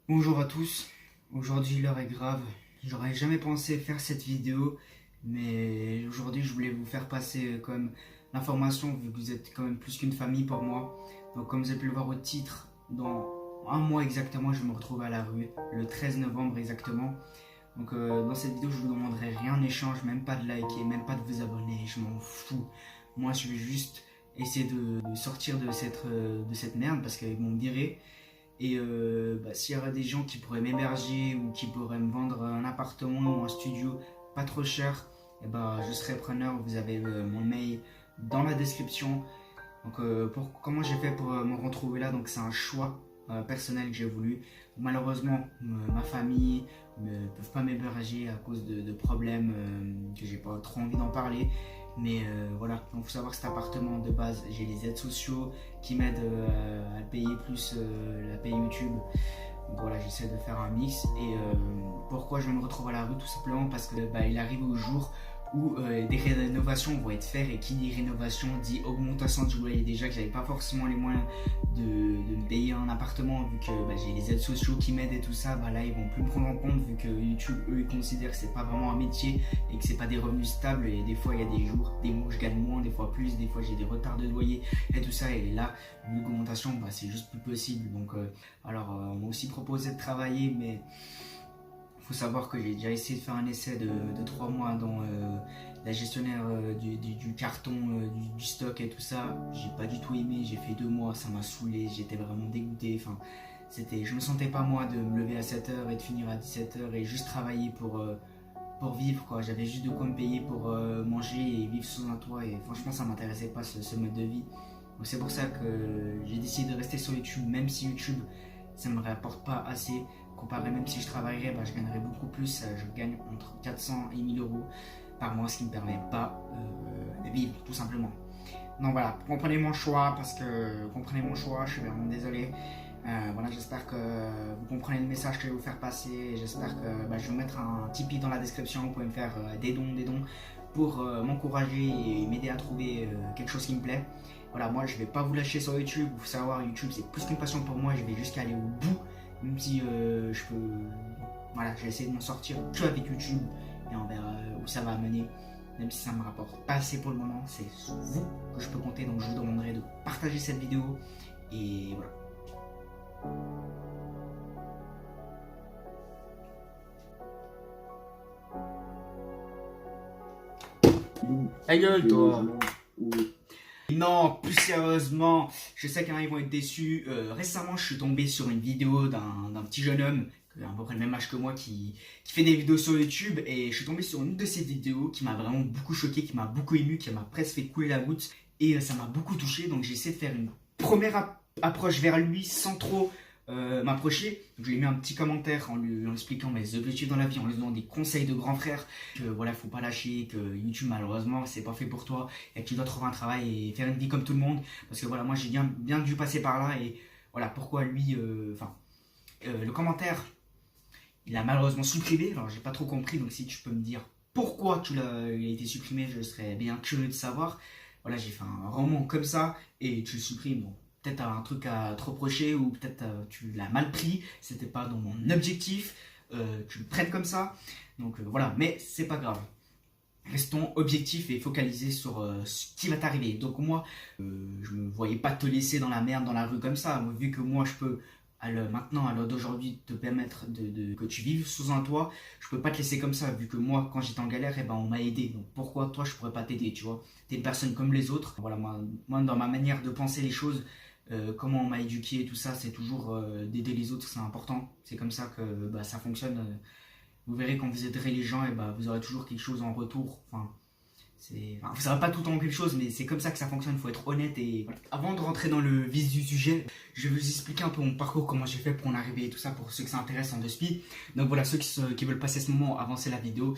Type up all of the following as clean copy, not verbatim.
Bonjour à tous, aujourd'hui l'heure est grave, j'aurais jamais pensé faire cette vidéo, mais aujourd'hui je voulais vous faire passer quand même l'information vu que vous êtes quand même plus qu'une famille pour moi. Donc comme vous avez pu le voir au titre, dans un mois exactement je me retrouve à la rue, le 13 novembre exactement. Donc dans cette vidéo je vous demanderai rien en échange, même pas de liker, même pas de vous abonner, je m'en fous. Moi je vais juste essayer de sortir de cette merde parce qu'ils m'ont viré. Et s'il y aurait des gens qui pourraient m'héberger ou qui pourraient me vendre un appartement ou un studio pas trop cher, je serais preneur. Vous avez mon mail dans la description. Donc, comment j'ai fait pour me retrouver là? Donc, c'est un choix personnel que j'ai voulu. Malheureusement, ma famille ne peuvent pas m'héberger à cause de problèmes que j'ai pas trop envie d'en parler. Mais voilà, donc il faut savoir que cet appartement de base, j'ai les aides sociaux qui m'aident à payer plus la paye YouTube. Donc voilà, j'essaie de faire un mix. Et pourquoi je me retrouve à la rue? Tout simplement parce que il arrive au jour où des rénovations vont être faites, et qui dit rénovation dit augmentation du loyer. Déjà que j'avais pas forcément les moyens de me payer un appartement vu que j'ai les aides sociaux qui m'aident et tout ça, là ils vont plus me prendre en compte vu que YouTube eux ils considèrent que c'est pas vraiment un métier et que c'est pas des revenus stables. Et des fois il y a des mois où je gagne moins, des fois plus, des fois j'ai des retards de loyer et tout ça. Et là l'augmentation c'est juste plus possible. Donc on m'a aussi proposé de travailler, mais faut savoir que j'ai déjà essayé de faire un essai de 3 mois dans la gestionnaire du carton, du stock et tout ça. J'ai pas du tout aimé, j'ai fait 2 mois, ça m'a saoulé, j'étais vraiment dégoûté. Je me sentais pas moi de me lever à 7h et de finir à 17h et juste travailler pour vivre, quoi. J'avais juste de quoi me payer pour manger et vivre sous un toit, et franchement ça m'intéressait pas ce mode de vie. Donc c'est pour ça que j'ai décidé de rester sur YouTube, même si YouTube ça me rapporte pas assez. Comparé, même si je travaillerais, je gagnerais beaucoup plus. Je gagne entre 400 et 1000 euros par mois, ce qui ne me permet pas de vivre, tout simplement. Donc voilà, comprenez mon choix, je suis vraiment désolé. J'espère que vous comprenez le message que je vais vous faire passer. J'espère que je vais vous mettre un Tipeee dans la description. Vous pouvez me faire des dons pour m'encourager et m'aider à trouver quelque chose qui me plaît. Voilà, moi je vais pas vous lâcher sur YouTube. Vous savoir, YouTube c'est plus qu'une passion pour moi. Je vais jusqu'à aller au bout, même si je peux. Voilà, je vais essayer de m'en sortir que avec YouTube et on verra où ça va mener. Même si ça me rapporte pas assez pour le moment, c'est sur vous que je peux compter. Donc je vous demanderai de partager cette vidéo et voilà. Ta gueule, toi. Non, plus sérieusement, je sais qu'il y en a qui vont être déçus. Récemment, je suis tombé sur une vidéo d'un petit jeune homme, à peu près le même âge que moi, qui fait des vidéos sur YouTube. Et je suis tombé sur une de ses vidéos qui m'a vraiment beaucoup choqué, qui m'a beaucoup ému, qui m'a presque fait couler la goutte. Et ça m'a beaucoup touché. Donc j'ai essayé de faire une première approche vers lui sans trop m'approcher. Donc je lui ai mis un petit commentaire en lui expliquant mes objectifs dans la vie, en lui donnant des conseils de grand frère, que voilà, faut pas lâcher, que YouTube malheureusement c'est pas fait pour toi et que tu dois trouver un travail et faire une vie comme tout le monde. Parce que voilà, moi j'ai bien dû passer par là. Et voilà pourquoi lui, le commentaire il a malheureusement supprimé. Alors j'ai pas trop compris, donc si tu peux me dire pourquoi il a été supprimé, je serais bien curieux de savoir. Voilà, j'ai fait un roman comme ça et tu le supprimes. Bon, peut-être un truc à te reprocher, ou peut-être tu l'as mal pris, c'était pas dans mon objectif, tu le traites comme ça. Donc voilà, mais c'est pas grave. Restons objectifs et focalisés sur ce qui va t'arriver. Donc moi, je me voyais pas te laisser dans la merde, dans la rue comme ça. Vu que moi, je peux maintenant, à l'heure d'aujourd'hui, te permettre que tu vives sous un toit, je peux pas te laisser comme ça. Vu que moi, quand j'étais en galère, on m'a aidé. Donc pourquoi toi, je pourrais pas t'aider, tu vois? T'es une personne comme les autres. Voilà, moi dans ma manière de penser les choses, comment on m'a éduqué et tout ça, c'est toujours d'aider les autres, c'est important. C'est comme ça que ça fonctionne. Vous verrez, quand vous aiderez les gens, vous aurez toujours quelque chose en retour. Vous savez pas tout le temps quelque chose, mais c'est comme ça que ça fonctionne, il faut être honnête. Et voilà. Avant de rentrer dans le vif du sujet, je vais vous expliquer un peu mon parcours, comment j'ai fait pour en arriver et tout ça, pour ceux que ça intéresse en deux speed. Donc voilà, ceux qui veulent passer ce moment, avancer la vidéo.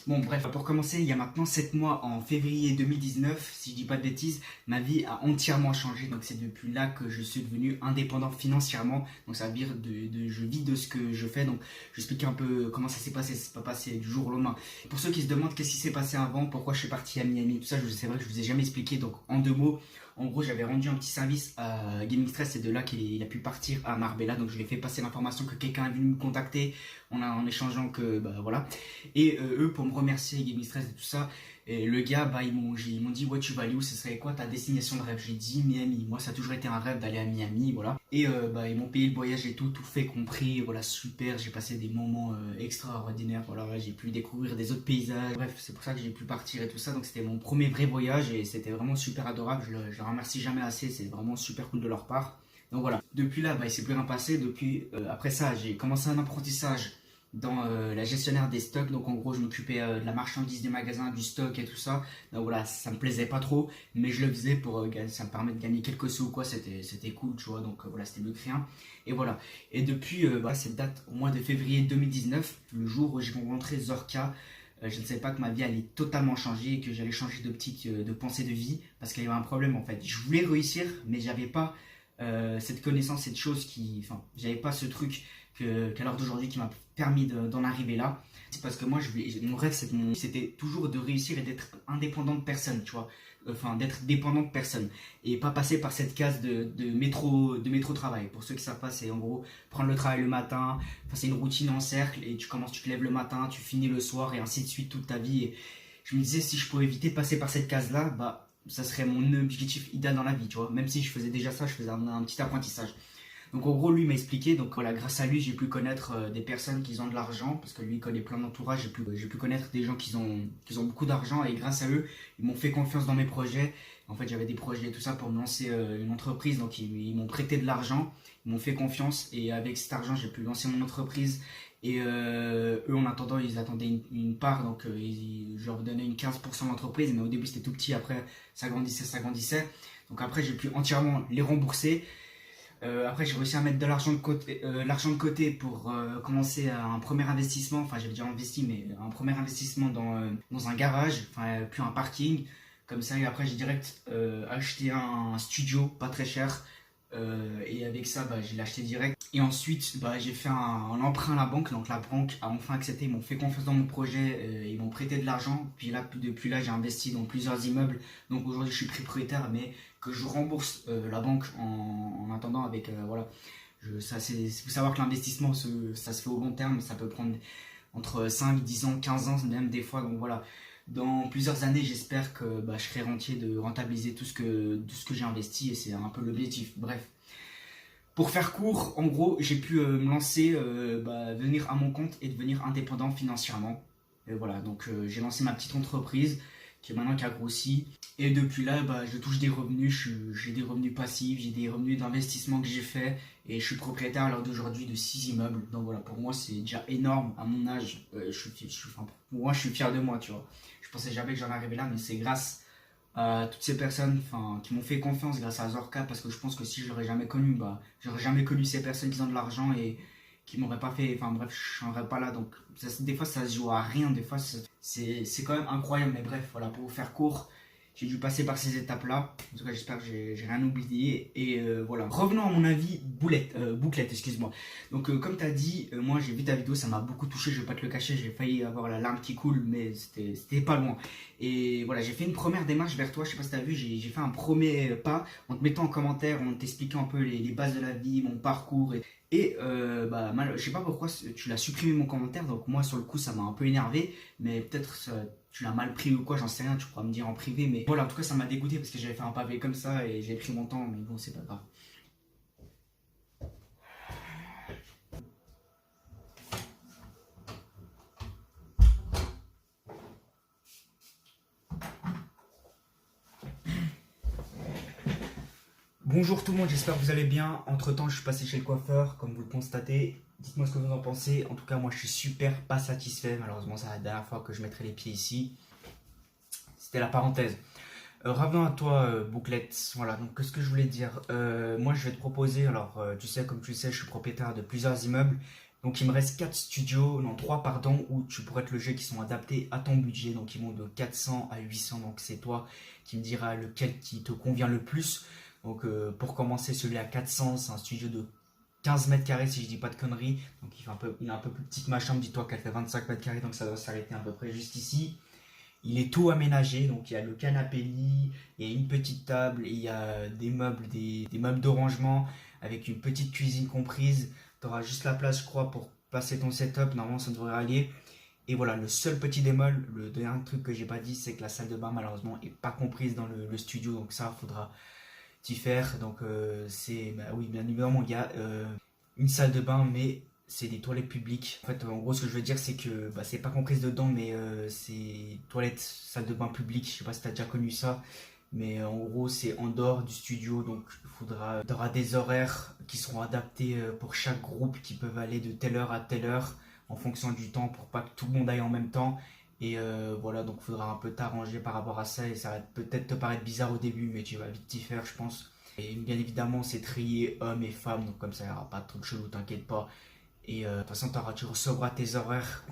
Bon bref, pour commencer, il y a maintenant 7 mois, en février 2019, si je dis pas de bêtises, ma vie a entièrement changé. Donc c'est depuis là que je suis devenu indépendant financièrement. Donc ça veut dire je vis de ce que je fais. Donc je vais expliquer un peu comment ça s'est passé. C'est pas passé du jour au lendemain. Pour ceux qui se demandent qu'est-ce qui s'est passé avant, pourquoi je suis parti à Miami, tout ça, c'est vrai que je vous ai jamais expliqué. Donc en 2 mots, En gros, j'avais rendu un petit service à Gaming Stress, c'est de là qu'il a pu partir à Marbella. Donc je lui ai fait passer l'information que quelqu'un est venu me contacter en échangeant que bah voilà. Et eux, pour me remercier Gaming Stress et tout ça, et le gars, bah, ils m'ont dit, ouais, tu vas aller où? Ce serait quoi ta destination de rêve? J'ai dit Miami. Moi, ça a toujours été un rêve d'aller à Miami, voilà. Et bah, ils m'ont payé le voyage et tout fait compris. Voilà, super. J'ai passé des moments extraordinaires. Voilà, j'ai pu découvrir des autres paysages. Bref, c'est pour ça que j'ai pu partir et tout ça. Donc, c'était mon premier vrai voyage et c'était vraiment super adorable. Je le remercie jamais assez. C'est vraiment super cool de leur part. Donc voilà. Depuis là, bah, il s'est plus rien passé. Depuis, après ça, j'ai commencé un apprentissage dans la gestionnaire des stocks. Donc en gros, je m'occupais de la marchandise des magasins, du stock et tout ça. Donc voilà, ça me plaisait pas trop, mais je le faisais pour ça me permet de gagner quelques sous ou quoi. C'était cool, tu vois. Donc voilà, c'était mieux que rien. Et voilà. Et depuis bah, cette date, au mois de février 2019, le jour où j'ai rencontré Zorka, je ne savais pas que ma vie allait totalement changer et que j'allais changer d'optique, de pensée de vie, parce qu'il y avait un problème en fait. Je voulais réussir, mais j'avais pas cette connaissance, cette chose qui, enfin, j'avais pas ce truc qu'à l'heure d'aujourd'hui qui m'a permis d'en arriver là. C'est parce que moi, mon rêve, c'était toujours de réussir et d'être indépendant de personne, tu vois. Enfin, d'être dépendant de personne. Et pas passer par cette case de métro travail. Pour ceux qui savent pas, c'est en gros prendre le travail le matin, enfin, c'est une routine en cercle et tu te lèves le matin, tu finis le soir et ainsi de suite toute ta vie. Et je me disais, si je pouvais éviter de passer par cette case-là, bah, ça serait mon objectif idéal dans la vie, tu vois. Même si je faisais déjà ça, je faisais un petit apprentissage. Donc en gros, lui m'a expliqué, donc voilà, grâce à lui, j'ai pu connaître des personnes qui ont de l'argent, parce que lui il connaît plein d'entourage, j'ai pu connaître des gens qui ont beaucoup d'argent, et grâce à eux, ils m'ont fait confiance dans mes projets. En fait, j'avais des projets et tout ça pour me lancer une entreprise, donc ils m'ont prêté de l'argent, ils m'ont fait confiance, et avec cet argent, j'ai pu lancer mon entreprise. Et eux, en attendant, ils attendaient une part, donc je leur donnais une 15% de l'entreprise, mais au début c'était tout petit, après ça grandissait, ça grandissait. Donc après, j'ai pu entièrement les rembourser. Après, j'ai réussi à mettre de l'argent de côté pour commencer un premier investissement. Enfin, j'avais déjà investi, mais un premier investissement dans un garage, enfin, puis un parking. Comme ça, et après, j'ai direct acheté un studio, pas très cher. Et avec ça, bah, je l'ai acheté direct. Et ensuite, bah, j'ai fait un emprunt à la banque. Donc, la banque a enfin accepté. Ils m'ont fait confiance dans mon projet. Ils m'ont prêté de l'argent. Puis là, depuis là, j'ai investi dans plusieurs immeubles. Donc, aujourd'hui, je suis propriétaire, mais que je rembourse la banque en attendant avec voilà. Faut savoir que l'investissement ça se fait au long terme, ça peut prendre entre 5, 10 ans, 15 ans même des fois. Donc voilà, dans plusieurs années, j'espère que bah, je serai rentier de rentabiliser tout ce que j'ai investi et c'est un peu l'objectif. Bref, pour faire court, en gros, j'ai pu me lancer, bah, venir à mon compte et devenir indépendant financièrement. Et voilà, donc j'ai lancé ma petite entreprise qui a grossi. Et depuis là, bah, je touche des revenus, j'ai des revenus passifs, j'ai des revenus d'investissement que j'ai fait. Et je suis propriétaire à l'heure d'aujourd'hui de 6 immeubles. Donc voilà, pour moi, c'est déjà énorme à mon âge. Enfin, pour moi, je suis fier de moi, tu vois. Je pensais jamais que j'en arriverais là, mais c'est grâce à toutes ces personnes enfin, qui m'ont fait confiance, grâce à Zorka, parce que je pense que si je l'aurais jamais connu, bah, j'aurais jamais connu ces personnes qui ont de l'argent et qui m'auraient pas fait, enfin bref, je serais pas là. Donc des fois, ça se joue à rien, des fois, c'est quand même incroyable. Mais bref, voilà, pour vous faire court, j'ai dû passer par ces étapes-là. En tout cas, j'espère que j'ai rien oublié. Et voilà. Revenons à mon avis, bouclette, excuse-moi. Donc, comme tu as dit, moi j'ai vu ta vidéo, ça m'a beaucoup touché, je vais pas te le cacher. J'ai failli avoir la larme qui coule, mais c'était pas loin. Et voilà, j'ai fait une première démarche vers toi. Je sais pas si tu as vu, j'ai fait un premier pas en te mettant en commentaire, en t'expliquant un peu les bases de la vie, mon parcours. Et bah, je sais pas pourquoi tu l'as supprimé mon commentaire. Donc, moi sur le coup, ça m'a un peu énervé. Mais peut-être tu l'as mal pris ou quoi, j'en sais rien, tu pourras me dire en privé. Mais voilà, en tout cas, ça m'a dégoûté parce que j'avais fait un pavé comme ça et j'ai pris mon temps. Mais bon, c'est pas grave. Bonjour tout le monde, j'espère que vous allez bien. Entre temps, je suis passé chez le coiffeur, comme vous le constatez. Dites-moi ce que vous en pensez. En tout cas, moi, je suis super pas satisfait. Malheureusement, c'est la dernière fois que je mettrai les pieds ici. C'était la parenthèse. Revenons à toi, Bouclette. Voilà, donc qu'est-ce que je voulais dire. Moi, je vais te proposer, alors, tu sais, comme tu le sais, je suis propriétaire de plusieurs immeubles. Donc, il me reste 4 studios, non, 3, pardon, où tu pourrais te loger qui sont adaptés à ton budget. Donc, ils vont de 400 à 800. Donc, c'est toi qui me diras lequel qui te convient le plus. Donc, pour commencer, celui à 400, c'est un studio de 15 mètres carrés, si je dis pas de conneries. Donc, il est un peu plus petit que ma chambre. Dis-toi qu'elle fait 25 mètres carrés, donc ça doit s'arrêter à peu près juste ici. Il est tout aménagé, donc il y a le canapé lit, il y a une petite table, il y a des meubles, des meubles de rangement avec une petite cuisine comprise. Tu auras juste la place, je crois, pour passer ton setup. Normalement, ça devrait aller. Et voilà, le seul petit bémol, le dernier truc que j'ai pas dit, c'est que la salle de bain, malheureusement, est pas comprise dans le studio. Donc ça, faudra t'y faire. Donc bah oui, bien évidemment, il y a une salle de bain, mais c'est des toilettes publiques. En fait, en gros, ce que je veux dire, c'est que bah, c'est pas comprise dedans, mais c'est toilettes, salle de bain publique. Je sais pas si t'as déjà connu ça, mais en gros, c'est en dehors du studio. Donc, t'auras des horaires qui seront adaptés pour chaque groupe, qui peuvent aller de telle heure à telle heure en fonction du temps pour pas que tout le monde aille en même temps. Et voilà, donc il faudra un peu t'arranger par rapport à ça. Et ça va peut-être te paraître bizarre au début, mais tu vas vite t'y faire, je pense. Et bien évidemment, c'est trié hommes et femmes, donc comme ça, il n'y aura pas trop de chelou, t'inquiète pas. Et de toute façon, tu recevras tes horaires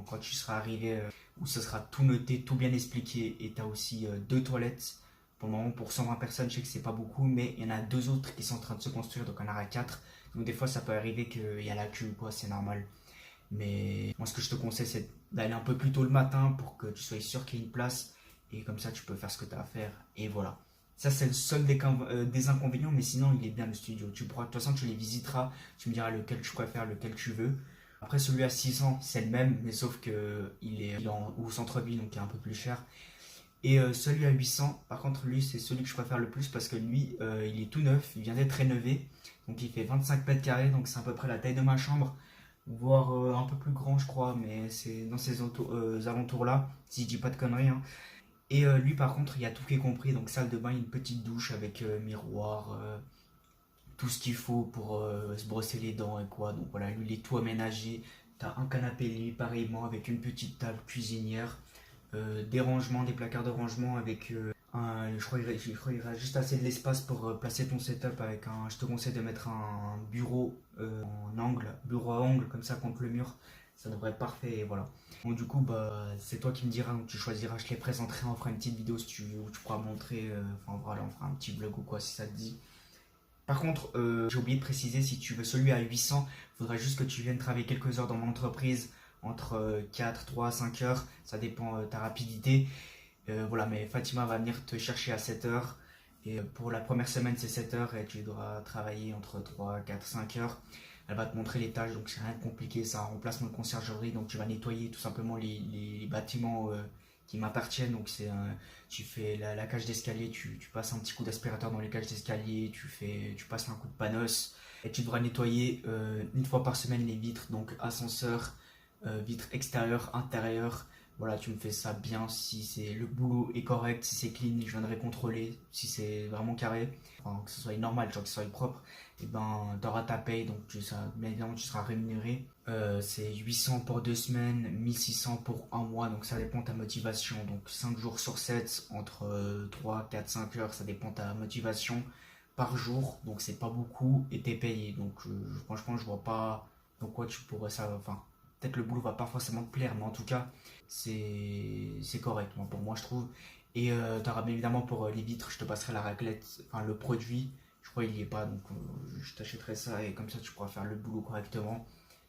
quand tu seras arrivé, où ce sera tout noté, tout bien expliqué. Et tu as aussi deux toilettes. Pour le moment, pour 120 personnes, je sais que c'est pas beaucoup, mais il y en a deux autres qui sont en train de se construire, donc on en aura quatre. Donc des fois, ça peut arriver qu'il y a la queue ou quoi, c'est normal. Mais moi, ce que je te conseille, c'est d'aller un peu plus tôt le matin pour que tu sois sûr qu'il y ait une place. Et comme ça, tu peux faire ce que tu as à faire. Et voilà. Ça, c'est le seul des inconvénients, mais sinon, il est bien le studio. Tu pourras, de toute façon, tu les visiteras. Tu me diras lequel tu préfères, lequel tu veux. Après, celui à 600, c'est le même, mais sauf que il est au centre-ville, donc il est un peu plus cher. Et celui à 800, par contre, lui, c'est celui que je préfère le plus parce que lui, il est tout neuf, il vient d'être rénové. Donc il fait 25 mètres carrés, donc c'est à peu près la taille de ma chambre, voire un peu plus grand, je crois, mais c'est dans ces alentours-là, si je dis pas de conneries, hein. Et lui, par contre, il y a tout qui est compris, donc salle de bain, une petite douche avec miroir, tout ce qu'il faut pour se brosser les dents et quoi. Donc voilà, lui, il est tout aménagé. T'as un canapé lit, pareillement, avec une petite table cuisinière, des rangements, des placards de rangement avec je crois qu'il reste juste assez de l'espace pour placer ton setup avec un. Je te conseille de mettre un bureau en angle, bureau à angle comme ça contre le mur. Ça devrait être parfait et voilà. Bon, du coup, bah, c'est toi qui me diras, donc tu choisiras, je les présenterai, on fera une petite vidéo si tu veux, où tu pourras montrer, enfin voilà, on fera un petit vlog ou quoi si ça te dit. Par contre, j'ai oublié de préciser, si tu veux celui à 800, il faudra juste que tu viennes travailler quelques heures dans mon entreprise, entre 4, 3, 5 heures, ça dépend de ta rapidité. Voilà, mais Fatima va venir te chercher à 7 heures. Et pour la première semaine, c'est 7 heures et tu devras travailler entre 3, 4, 5 heures. Elle va te montrer les tâches, donc c'est rien de compliqué, c'est un remplacement de conciergerie. Donc tu vas nettoyer tout simplement les bâtiments qui m'appartiennent. Donc tu fais la cage d'escalier, tu passes un petit coup d'aspirateur dans les cages d'escalier, tu passes un coup de panos. Et tu devras nettoyer une fois par semaine les vitres, donc ascenseur, vitres extérieures, intérieures. Voilà, tu me fais ça bien, si c'est le boulot est correct, si c'est clean, je viendrai contrôler, si c'est vraiment carré, enfin, que ce soit normal, genre que ce soit propre, et ben tu auras ta paye, donc bien évidemment tu seras rémunéré. C'est 800 pour 2 semaines, 1600 pour un mois, donc ça dépend de ta motivation. Donc 5 jours sur 7, entre 3, 4, 5 heures, ça dépend de ta motivation par jour, donc c'est pas beaucoup, et t'es payé. Donc franchement, je vois pas dans quoi tu pourrais ça. Enfin, peut-être le boulot va pas forcément te plaire, mais en tout cas, c'est correct, moi, pour moi, je trouve. Et tu auras bien évidemment pour les vitres, je te passerai la raclette, enfin le produit, je crois qu'il y est pas, donc je t'achèterai ça et comme ça tu pourras faire le boulot correctement.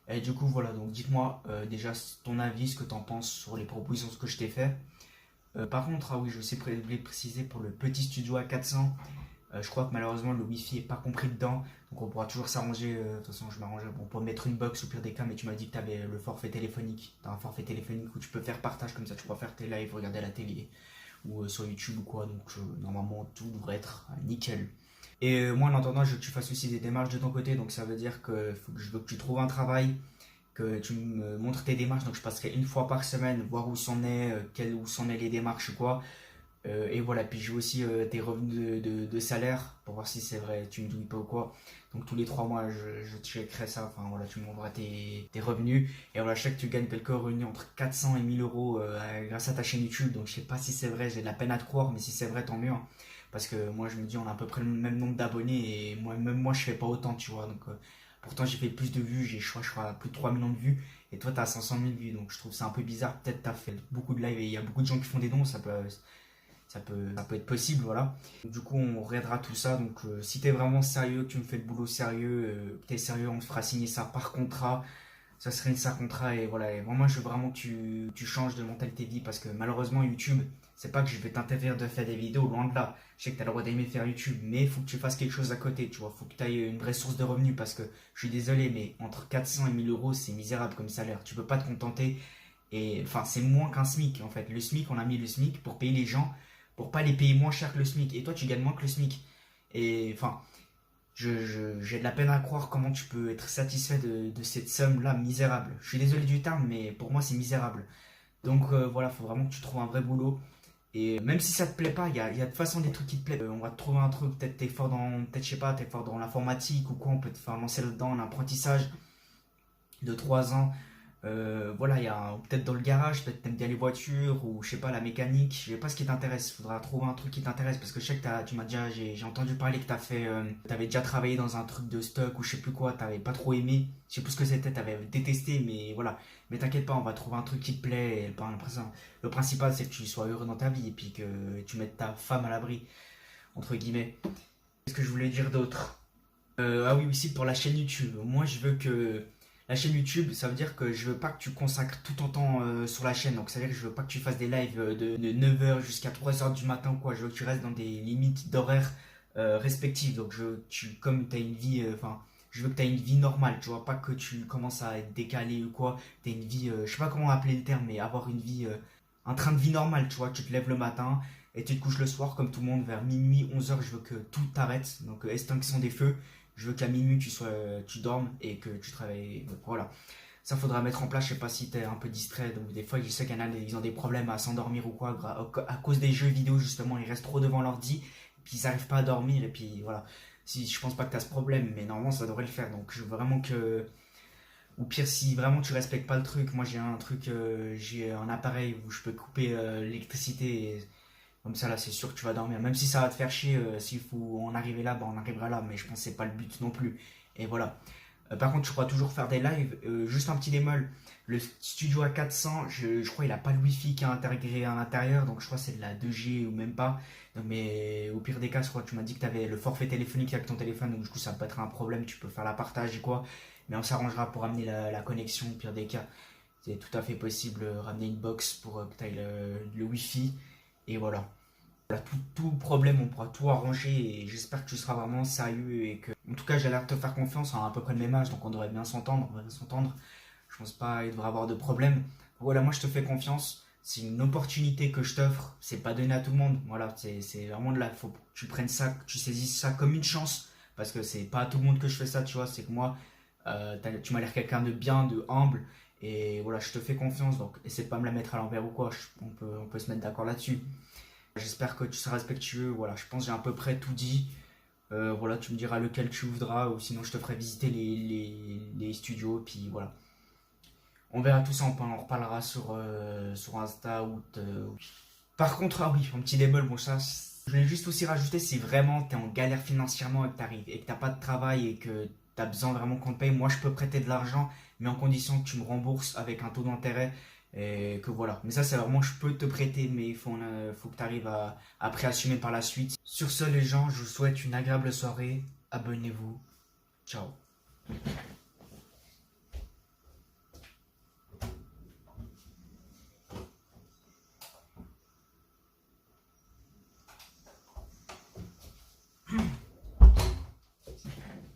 Et du coup, voilà, donc dites-moi déjà ton avis, ce que tu en penses sur les propositions que je t'ai fait. Par contre, ah oui, je sais préciser pour le petit studio à 400, je crois que malheureusement le wifi est pas compris dedans, donc on pourra toujours s'arranger. De toute façon, je m'arrangerai bon, pour mettre une box au pire des cas, mais tu m'as dit que tu avais le forfait téléphonique. Tu as un forfait téléphonique où tu peux faire partage, comme ça tu pourras faire tes lives, regarder la télé ou sur YouTube ou quoi. Donc normalement tout devrait être nickel. Et moi en attendant, je veux que tu fasses aussi des démarches de ton côté, donc ça veut dire que je veux que tu trouves un travail, que tu me montres tes démarches. Donc je passerai une fois par semaine voir où s'en est, où s'en est les démarches ou quoi. Et voilà, puis j'ai aussi tes revenus de salaire pour voir si c'est vrai, tu me douilles pas ou quoi. Donc tous les 3 mois, je checkerai ça. Enfin voilà, tu me montreras tes revenus. Et voilà, je sais que tu gagnes quelques revenus entre 400 et 1000 euros grâce à ta chaîne YouTube. Donc je sais pas si c'est vrai, j'ai de la peine à te croire, mais si c'est vrai, tant mieux, hein. Parce que moi, je me dis, on a à peu près le même nombre d'abonnés et même moi, je fais pas autant, tu vois. Donc pourtant, j'ai fait plus de vues, je crois, plus de 3 millions de vues. Et toi, tu as 500 000 vues. Donc je trouve ça un peu bizarre. Peut-être tu as fait beaucoup de lives et il y a beaucoup de gens qui font des dons, ça peut être possible, voilà. Du coup, on regardera tout ça. Donc, si t'es vraiment sérieux, que tu me fais le boulot sérieux, que t'es sérieux, on te fera signer ça par contrat. ça serait une contrat et voilà. Et vraiment, je veux vraiment que tu changes de mentalité de vie parce que malheureusement, YouTube, c'est pas que je vais t'interdire de faire des vidéos, loin de là. Je sais que tu as le droit d'aimer faire YouTube, mais il faut que tu fasses quelque chose à côté, tu vois. Faut que tu aies une vraie source de revenus parce que je suis désolé, mais entre 400 et 1000 euros, c'est misérable comme salaire. Tu peux pas te contenter. Et enfin, c'est moins qu'un SMIC en fait. Le SMIC, on a mis le SMIC pour payer les gens, pour pas les payer moins cher que le SMIC. Et toi, tu gagnes moins que le SMIC. Et enfin, j'ai de la peine à croire comment tu peux être satisfait de cette somme-là misérable. Je suis désolé du terme, mais pour moi, c'est misérable. Donc voilà, faut vraiment que tu trouves un vrai boulot. Et même si ça te plaît pas, il y a de toute façon des trucs qui te plaisent. On va te trouver un truc, peut-être t'es fort dans, peut-être je sais pas, t'es fort dans l'informatique ou quoi, on peut te faire lancer là-dedans, l'apprentissage de 3 ans. Voilà, il y a peut-être dans le garage, peut-être t'aimes bien les voitures ou je sais pas, la mécanique. Je sais pas ce qui t'intéresse. Il faudra trouver un truc qui t'intéresse parce que je sais que tu m'as déjà, j'ai entendu parler que t'avais déjà travaillé dans un truc de stock ou je sais plus quoi. T'avais pas trop aimé. Je sais plus ce que c'était. T'avais détesté, mais voilà. Mais t'inquiète pas, on va trouver un truc qui te plaît. Et le principal, c'est que tu sois heureux dans ta vie et puis que tu mettes ta femme à l'abri entre guillemets. Qu'est-ce que je voulais dire d'autre? Ah oui, aussi pour la chaîne YouTube. Moi, je veux que la chaîne YouTube, ça veut dire que je veux pas que tu consacres tout ton temps sur la chaîne. Donc, ça veut dire que je veux pas que tu fasses des lives de 9 h jusqu'à 3 h du matin ou quoi. Je veux que tu restes dans des limites d'horaire respectives. Donc, comme tu as une vie, enfin, je veux que tu aies une vie normale. Tu vois, pas que tu commences à être décalé ou quoi. Tu as une vie, je sais pas comment appeler le terme, mais avoir une vie, un train de vie normal. Tu vois, tu te lèves le matin et tu te couches le soir comme tout le monde vers minuit, 11 h. Je veux que tout t'arrête. Donc, extinction des feux. Je veux qu'à minuit tu dormes et que tu travailles. Donc voilà. Ça faudra mettre en place. Je sais pas si t'es un peu distrait. Donc des fois, je sais qu'il y en a, ils ont des problèmes à s'endormir ou quoi. À cause des jeux vidéo, justement, ils restent trop devant l'ordi. Puis ils n'arrivent pas à dormir. Et puis voilà. Si, je pense pas que tu as ce problème. Mais normalement, ça devrait le faire. Donc je veux vraiment que. Ou pire, si vraiment tu respectes pas le truc. Moi, j'ai un truc. J'ai un appareil où je peux couper l'électricité. Comme ça, là, c'est sûr que tu vas dormir. Même si ça va te faire chier, s'il faut en arriver là, bah, on arrivera là. Mais je pense que c'est pas le but non plus. Et voilà. Par contre, tu pourras toujours faire des lives. Juste un petit bémol. Le studio A400, je crois il a pas le Wi-Fi qui est intégré à l'intérieur. Donc je crois que c'est de la 2G ou même pas. Donc, mais au pire des cas, je crois que tu m'as dit que tu avais le forfait téléphonique avec ton téléphone. Donc du coup, ça peut être un problème. Tu peux faire la partage et quoi. Mais on s'arrangera pour amener la connexion au pire des cas. C'est tout à fait possible. Ramener une box pour que tu ailles le Wi-Fi. Et voilà. Voilà, tout problème, on pourra tout arranger et j'espère que tu seras vraiment sérieux et que. En tout cas, j'ai l'air de te faire confiance, on a à peu près le même âge, donc on devrait bien s'entendre, on devrait s'entendre. Je pense pas il devrait avoir de problème. Voilà, moi je te fais confiance. C'est une opportunité que je t'offre, c'est pas donné à tout le monde. Voilà, c'est vraiment de là, faut que tu prennes ça, que tu saisisses ça comme une chance parce que c'est pas à tout le monde que je fais ça, tu vois. C'est que moi, tu m'as l'air quelqu'un de bien, de humble. Et voilà, je te fais confiance, donc essaie de pas me la mettre à l'envers ou quoi. On peut se mettre d'accord là-dessus. J'espère que tu seras respectueux. Voilà, je pense que j'ai à peu près tout dit. Voilà, tu me diras lequel tu voudras ou sinon je te ferai visiter les studios. Puis voilà. On verra tout ça, on en reparlera sur Insta ou. Par contre, ah oui, un petit bémol, bon ça. Je voulais juste aussi rajouter si vraiment tu es en galère financièrement et que t'arrives et que t'as pas de travail et que tu as besoin vraiment qu'on te paye, moi je peux prêter de l'argent, mais en condition que tu me rembourses avec un taux d'intérêt. Et que voilà. Mais ça, c'est vraiment, je peux te prêter, mais faut que tu arrives à après assumer par la suite. Sur ce, les gens, je vous souhaite une agréable soirée. Abonnez-vous. Ciao.